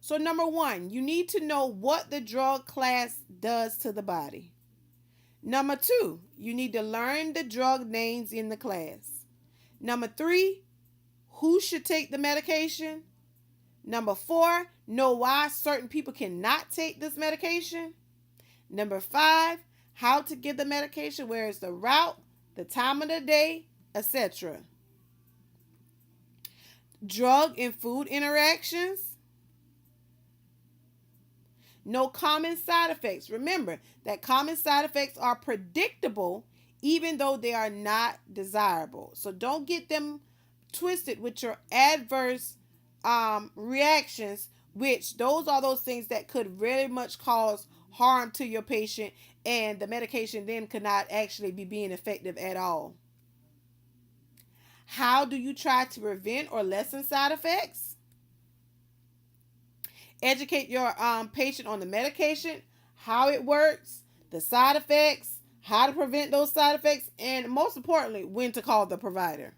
So number one, you need to know what the drug class does to the body. Number two, you need to learn the drug names in the class. Number three, who should take the medication. Number four, know why certain people cannot take this medication. Number five, how to give the medication, where is the route, the time of the day, etc. Drug and food interactions. No common side effects. Remember that common side effects are predictable even though they are not desirable. So don't get them twisted with your adverse reactions, which those are those things that could very much cause harm to your patient, and the medication then could not actually be being effective at all. How do you try to prevent or lessen side effects? Educate your patient on the medication, how it works, the side effects, how to prevent those side effects, and most importantly, when to call the provider.